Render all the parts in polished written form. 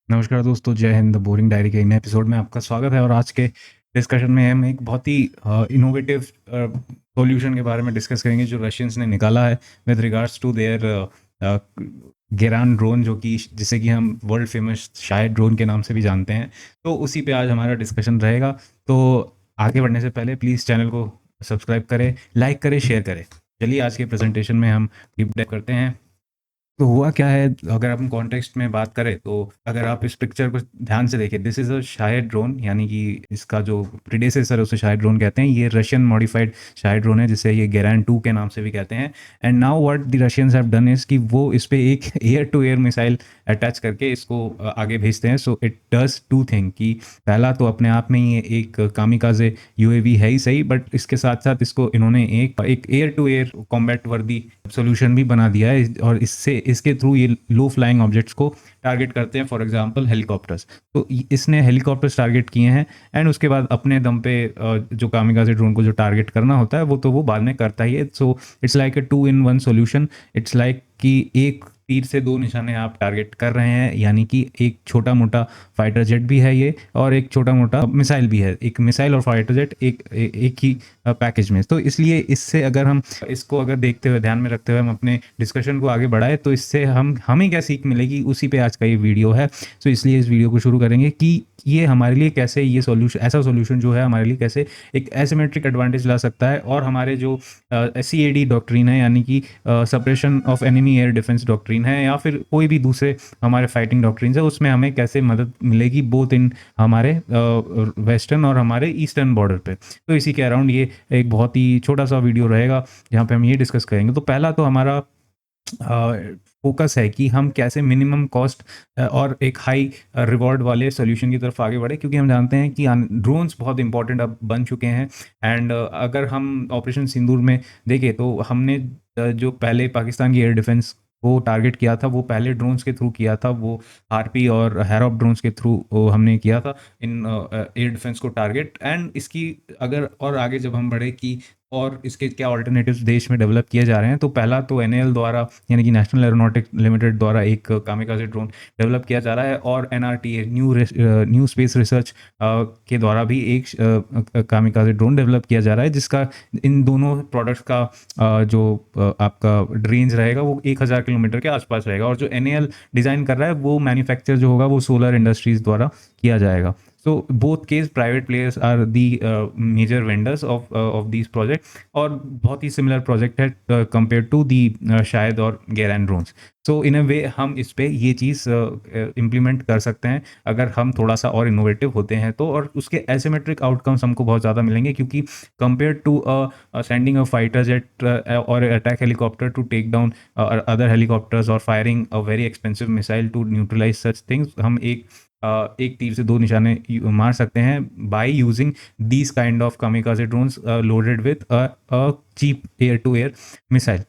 नमस्कार दोस्तों, जय हिंद। द बोरिंग डायरी के नए एपिसोड में आपका स्वागत है। और आज के डिस्कशन में हम एक बहुत ही इनोवेटिव सॉल्यूशन के बारे में डिस्कस करेंगे जो रशियंस ने निकाला है with regards to their Geran drone, जो कि जिसे कि हम वर्ल्ड फेमस शायद ड्रोन के नाम से भी जानते हैं। तो उसी पे आज हमारा डिस्कशन रहेगा। तो आगे बढ़ने से पहले प्लीज़ चैनल को सब्सक्राइब करें, लाइक करें, शेयर करें। चलिए आज के प्रेजेंटेशन में हम डीप डाइव करते हैं। तो हुआ क्या है, अगर हम कॉन्टेक्स्ट में बात करें तो अगर आप इस पिक्चर को ध्यान से देखें, दिस इज़ अ शायद ड्रोन, यानी कि इसका जो प्रीडेसेसर है उसे शायद ड्रोन कहते हैं। ये रशियन मॉडिफाइड शायद ड्रोन है जिसे ये गेरान 2 के नाम से भी कहते हैं। And now what the Russians have done is कि वो इस पे एक air to air missile attach करके इसको आगे भेजते हैं। So it does two thing कि पहला तो अपने आप में ये एक कामिकाज़े यूएवी है ही सही, बट इसके साथ साथ इसको इन्होंने एक एयर टू एयर कॉम्बैट वर्दी सोल्यूशन भी बना दिया है। और इसके थ्रू ये लो फ्लाइंग ऑब्जेक्ट्स को टारगेट करते हैं, फॉर एग्जांपल हेलीकॉप्टर्स। तो इसने हेलीकॉप्टर्स टारगेट किए हैं। एंड उसके बाद अपने दम पे जो कामिकाज़े ड्रोन को जो टारगेट करना होता है वो बाद में करता ही है। So it's like a 2 in 1 solution. It's like कि एक तीर से दो निशाने आप टारगेट कर रहे हैं, यानी कि एक छोटा मोटा फाइटर जेट भी है ये, और एक छोटा मोटा मिसाइल भी है। एक मिसाइल और फाइटर जेट एक ही पैकेज में। तो इसलिए इससे अगर हम इसको अगर देखते हुए, ध्यान में रखते हुए हम अपने डिस्कशन को आगे बढ़ाए तो इससे हमें क्या सीख मिलेगी, उसी पे आज का ये वीडियो है। तो इसलिए इस वीडियो को शुरू करेंगे कि ये हमारे लिए कैसे, ये सॉल्यूशन, ऐसा सॉल्यूशन जो है हमारे लिए कैसे एक एसिमेट्रिक एडवांटेज ला सकता है, और हमारे जो CAD डॉक्ट्रिन है, यानी कि suppression of enemy air defence doctrine है, या फिर कोई भी दूसरे हमारे फाइटिंग डॉक्ट्रिन है, उसमें हमें कैसे मदद मिलेगी, बोथ इन हमारे वेस्टर्न और हमारे ईस्टर्न बॉर्डर पे। तो इसी के अराउंड ये एक बहुत ही छोटा सा वीडियो रहेगा जहाँ पे हम ये डिस्कस करेंगे। तो पहला तो हमारा फोकस है कि हम कैसे मिनिमम कॉस्ट और एक हाई रिवॉर्ड वाले सोल्यूशन की तरफ आगे बढ़े, क्योंकि हम जानते हैं कि ड्रोन्स बहुत इंपॉर्टेंट अब बन चुके हैं। एंड अगर हम ऑपरेशन सिंदूर में देखें तो हमने जो पहले पाकिस्तान की एयर डिफेंस को टारगेट किया था वो पहले ड्रोन्स के थ्रू किया था। वो हार्पी और हैरोप ड्रोन्स के थ्रू हमने किया था इन एयर डिफेंस को टारगेट। एंड इसकी अगर और आगे जब हम बढ़े कि और इसके क्या ऑल्टरनेटिव्स देश में डेवलप किए जा रहे हैं, तो पहला तो NAL द्वारा, यानी कि नेशनल एरोनॉटिक लिमिटेड द्वारा एक कामिकाज़े ड्रोन डेवलप किया जा रहा है, और NRTA न्यू स्पेस रिसर्च के द्वारा भी एक कामिकाज़े ड्रोन डेवलप किया जा रहा है, जिसका इन दोनों प्रोडक्ट्स का जो आपका रेंज रहेगा वो 1000 किलोमीटर के आसपास रहेगा। और जो NAL डिज़ाइन कर रहा है वो मैन्युफैक्चर जो होगा वो सोलर इंडस्ट्रीज़ द्वारा किया जाएगा। So both case private players are the major vendors of these project, और बहुत ही सिमिलर प्रोजेक्ट है कंपेयर टू दी शायद और गेरान ड्रोन्स। सो इन अ वे हम इस पे ये चीज़ इम्प्लीमेंट कर सकते हैं अगर हम थोड़ा सा और इनोवेटिव होते हैं तो, और उसके एसिमेट्रिक आउटकम्स हमको बहुत ज़्यादा मिलेंगे, क्योंकि compare to sending a fighter jet और attack helicopter to take down other helicopters और firing a very expensive missile to neutralise such things, हम एक तीर से दो निशाने मार सकते हैं by using these kind of kamikaze drones loaded with a cheap air to air missile.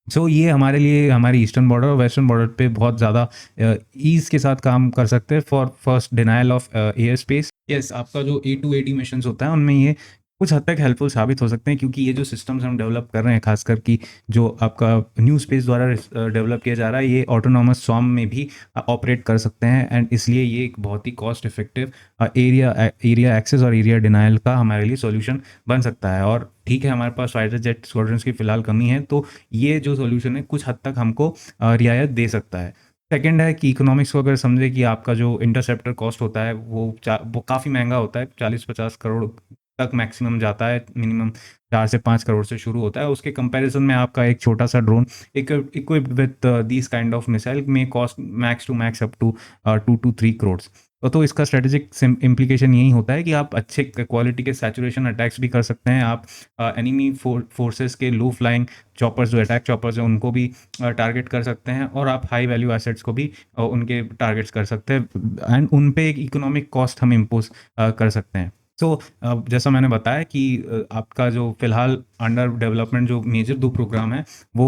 So ये हमारे लिए हमारी ईस्टर्न बॉर्डर और वेस्टर्न बॉर्डर पे बहुत ज़्यादा ईज़ के साथ काम कर सकते हैं for first denial of air space. Yes, आपका जो A2AD मिशंस होता है उनमें ये कुछ हद तक हेल्पफुल साबित हो सकते हैं, क्योंकि ये जो सिस्टम्स हम डेवलप कर रहे हैं, खासकर कि जो आपका न्यू स्पेस द्वारा डेवलप किया जा रहा है, ये ऑटोनॉमस स्वॉर्म में भी ऑपरेट कर सकते हैं। एंड इसलिए ये एक बहुत ही कॉस्ट इफेक्टिव एरिया एक्सेस और एरिया डिनायल का हमारे लिए सॉल्यूशन बन सकता है। और ठीक है, हमारे पास फाइटर जेट स्क्वाड्रंस की फ़िलहाल कमी है, तो ये जो सॉल्यूशन है कुछ हद तक हमको रियायत दे सकता है। सेकंड है कि इकोनॉमिक्स को अगर समझे कि आपका जो इंटरसेप्टर कॉस्ट होता है वो काफ़ी महंगा होता है, 40-50 करोड़ तक मैक्सिमम जाता है, मिनिमम 4 से 5 करोड़ से शुरू होता है। उसके कंपैरिजन में आपका एक छोटा सा drone equipped with these kind of missile में cost max to max up to 2 to 3 crore. तो इसका स्ट्रेटेजिक इम्प्लीकेशन यही होता है कि आप अच्छे क्वालिटी के सैचुरेशन अटैक्स भी कर सकते हैं। आप एनिमी फोर्सेस के लो फ्लाइंग चॉपर्स, जो अटैक चॉपर्स हैं, उनको भी टारगेट कर सकते हैं, और आप हाई वैल्यू एसेट्स को भी उनके टारगेट्स कर सकते हैं, एंड उन पे एक इकोनॉमिक कॉस्ट हम इम्पोज कर सकते हैं। सो जैसा मैंने बताया कि आपका जो फ़िलहाल अंडर डेवलपमेंट जो मेजर 2 प्रोग्राम है वो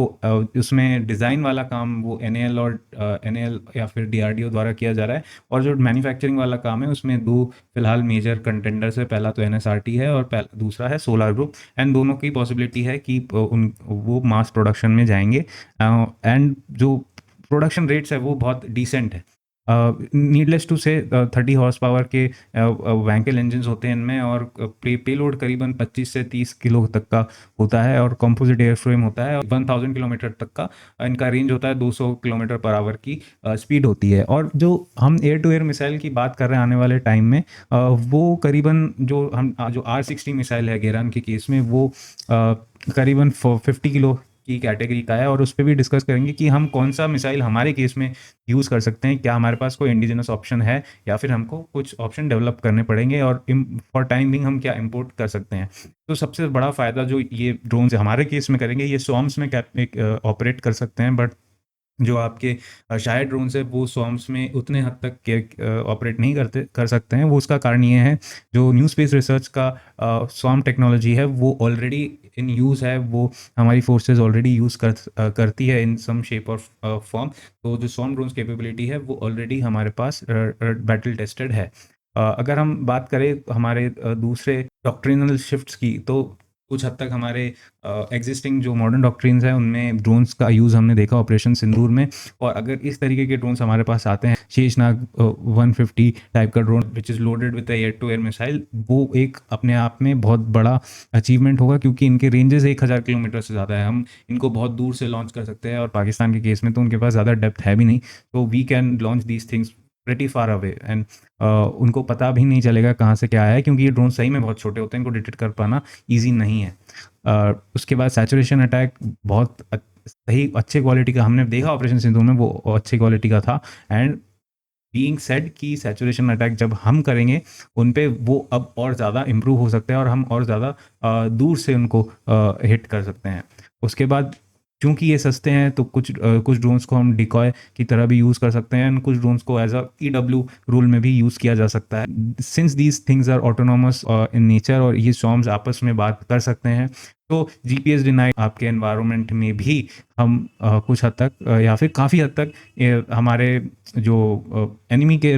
उसमें डिज़ाइन वाला काम वो NAL या फिर DRDO द्वारा किया जा रहा है, और जो मैन्युफैक्चरिंग वाला काम है उसमें 2 फ़िलहाल मेजर कंटेंडर्स है। पहला तो NSRT है और दूसरा है सोलार ग्रुप। एंड दोनों की पॉसिबिलिटी है कि वो मास प्रोडक्शन में जाएंगे, एंड जो प्रोडक्शन रेट्स है वो बहुत डिसेंट है। नीडलेस टू से 30 हॉर्स पावर के वैंकेल इंजन होते हैं इनमें, और पेलोड करीबन 25 से 30 किलो तक का होता है, और कंपोजिट एयर फ्रेम होता है, और 1000 किलोमीटर तक का इनका रेंज होता है, 200 किलोमीटर पर आवर की स्पीड होती है। और जो हम एयर टू एयर मिसाइल की बात कर रहे हैं आने वाले टाइम में, वो करीबन जो R60 मिसाइल है गेरान के केस में, वो करीबन 50 किलो की कैटेगरी का है, और उस पर भी डिस्कस करेंगे कि हम कौन सा मिसाइल हमारे केस में यूज़ कर सकते हैं, क्या हमारे पास कोई इंडिजिनस ऑप्शन है या फिर हमको कुछ ऑप्शन डेवलप करने पड़ेंगे, और फॉर टाइम बिंग हम क्या इंपोर्ट कर सकते हैं। तो सबसे बड़ा फ़ायदा जो ये ड्रोन हमारे केस में करेंगे, ये स्वॉर्म्स में ऑपरेट कर सकते हैं, बट जो आपके शायद ड्रोन्स है वो स्वॉर्म्स में उतने हद तक ऑपरेट नहीं कर सकते हैं। वो उसका कारण ये है, जो न्यू स्पेस रिसर्च का स्वॉर्म टेक्नोलॉजी है वो ऑलरेडी इन यूज़ है, वो हमारी फोर्सेस ऑलरेडी यूज़ करती है इन सम शेप और फॉर्म। तो जो स्वॉर्म ड्रोन्स कैपेबिलिटी है वो ऑलरेडी हमारे पास बैटल टेस्टेड है। अगर हम बात करें हमारे दूसरे डॉक्ट्रिनल शिफ्ट्स की, तो कुछ हद तक हमारे एग्जिस्टिंग जो मॉडर्न डॉक्ट्रिन्स हैं उनमें ड्रोन्स का यूज़ हमने देखा ऑपरेशन सिंदूर में। और अगर इस तरीके के ड्रोन्स हमारे पास आते हैं, शेषनाग 150 टाइप का drone which is loaded with air to air missile, वो एक अपने आप में बहुत बड़ा अचीवमेंट होगा, क्योंकि इनके रेंजेस 1000 किलोमीटर से ज़्यादा है। हम इनको बहुत दूर से लॉन्च कर सकते हैं, और पाकिस्तान के केस में तो उनके पास ज़्यादा डेप्थ है भी नहीं, तो we can launch these things pretty far away, and उनको पता भी नहीं चलेगा कहाँ से क्या आया है, क्योंकि ये ड्रोन सही में बहुत छोटे होते हैं, इनको डिटेक्ट कर पाना ईजी नहीं है। उसके बाद सैचुरेशन अटैक बहुत सही अच्छे क्वालिटी का हमने देखा ऑपरेशन सिंधु में, वो अच्छी क्वालिटी का था। एंड बीइंग सेड कि सैचुरेशन अटैक जब हम करेंगे उन पे, वो अब और ज़्यादा इम्प्रूव हो सकते हैं, और हम और ज़्यादा दूर से उनको हिट कर सकते हैं। उसके बाद चूंकि ये सस्ते हैं, तो कुछ ड्रोन्स को हम डिकॉय की तरह भी यूज़ कर सकते हैं, कुछ ड्रोन्स को एज अ EW रूल में भी यूज़ किया जा सकता है। Since these things are autonomous in nature, और ये स्वॉर्म्स आपस में बात कर सकते हैं, तो GPS डिनाइड आपके एनवायरनमेंट में भी हम कुछ हद तक या फिर काफ़ी हद तक हमारे जो एनिमी के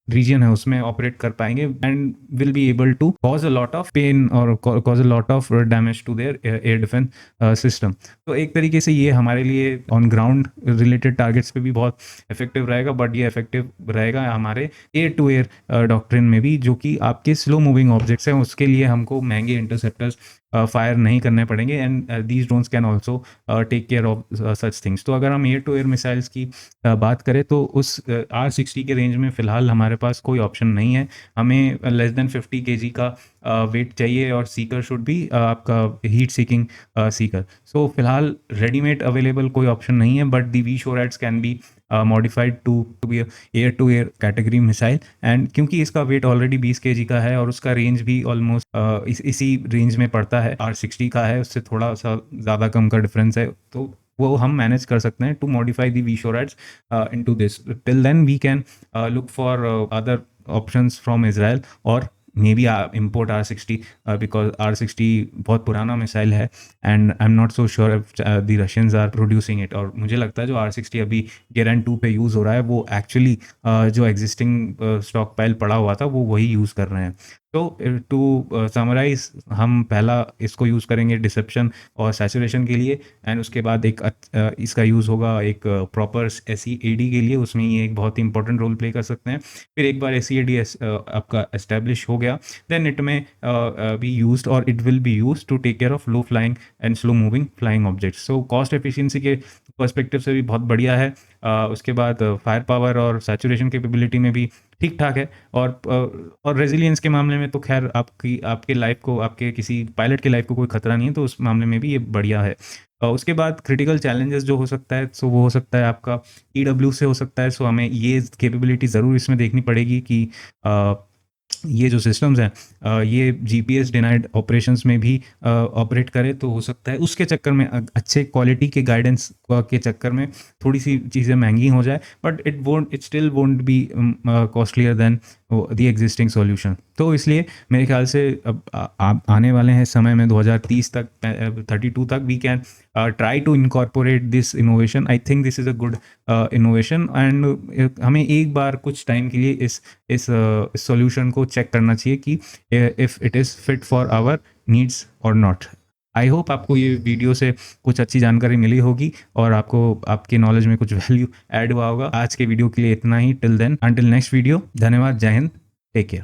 रीजन है उसमें ऑपरेट कर पाएंगे, and will be able to cause a lot of pain और cause a lot of damage to their air defence system. तो एक तरीके से ये हमारे लिए ऑन ग्राउंड रिलेटेड टारगेट्स पे भी बहुत इफेक्टिव रहेगा, बट ये इफेक्टिव रहेगा हमारे एयर टू एयर डॉक्ट्रिन में भी, जो कि आपके स्लो मूविंग ऑब्जेक्ट्स हैं, उसके लिए हमको महंगे इंटरसेप्टर्स फायर नहीं करने पड़ेंगे, and these drones can also take care of such things. तो अगर हम एयर टू एयर मिसाइल्स की बात करें, तो उस R60 के रेंज में फ़िलहाल हमारे पास कोई ऑप्शन नहीं है। हमें लेस देन 50 kg का वेट चाहिए, और सीकर शुड भी आपका हीट सीकिंग सीकर। सो फिलहाल रेडीमेड अवेलेबल कोई ऑप्शन नहीं है, but the V-SHORADs can be modified to be air to air category missile. And क्योंकि इसका वेट ऑलरेडी 20 kg का है, और उसका रेंज भी ऑलमोस्ट इसी रेंज में पड़ता है, R60 का है, उससे थोड़ा सा ज़्यादा कम का डिफरेंस है, तो वो हम मैनेज कर सकते हैं to modify the V-SHORADs into this. Till then we can look for other options from Israel, or maybe import R60, because R60 बहुत पुराना मिसाइल है, and I am not so sure if the Russians are producing it. और मुझे लगता है जो R60 अभी गेरन 2 पे यूज़ हो रहा है, वो एक्चुअली जो एग्जिस्टिंग स्टॉक पाइल पड़ा हुआ था वो वही यूज़ कर रहे हैं। तो टू समराइज, हम पहला इसको यूज़ करेंगे डिसेप्शन और सैचुरेशन के लिए, एंड उसके बाद इसका यूज़ होगा एक प्रॉपर SEAD के लिए, उसमें ये एक बहुत ही इंपॉर्टेंट रोल प्ले कर सकते हैं। फिर एक बार SEAD आपका एस्टेब्लिश हो गया, then it may be used, और it will be used to take care of low flying and slow moving flying objects. So cost efficiency के पर्सपेक्टिव से भी बहुत बढ़िया है। उसके बाद फायर पावर और सैचुरेशन कैपेबिलिटी में भी ठीक ठाक है, और रेजिलियंस के मामले में तो खैर आपके लाइफ को, आपके किसी पायलट के लाइफ को कोई खतरा नहीं है, तो उस मामले में भी ये बढ़िया है। उसके बाद क्रिटिकल चैलेंजेस जो हो सकता है, सो वो हो सकता है आपका EW से हो सकता है। सो हमें ये कैपेबिलिटी ज़रूर इसमें देखनी पड़ेगी कि ये जो सिस्टम्स हैं ये GPS डिनाइड ऑपरेशंस में भी ऑपरेट करे, तो हो सकता है उसके चक्कर में अच्छे क्वालिटी के गाइडेंस के चक्कर में थोड़ी सी चीज़ें महंगी हो जाए, but it still won't be costlier then the existing solution. तो इसलिए मेरे ख्याल से अब आने वाले हैं समय में 2030 तक, 32 तक, we can try to incorporate this innovation. I think this is a good innovation, and हमें एक बार कुछ टाइम के लिए इस सॉल्यूशन को चेक करना चाहिए कि if it is fit for our needs और नॉट। आई होप आपको ये वीडियो से कुछ अच्छी जानकारी मिली होगी और आपको आपकी नॉलेज में कुछ वैल्यू ऐड हुआ होगा। आज के वीडियो के लिए इतना ही। Till then, until next video, धन्यवाद, जय हिंद, टेक केयर।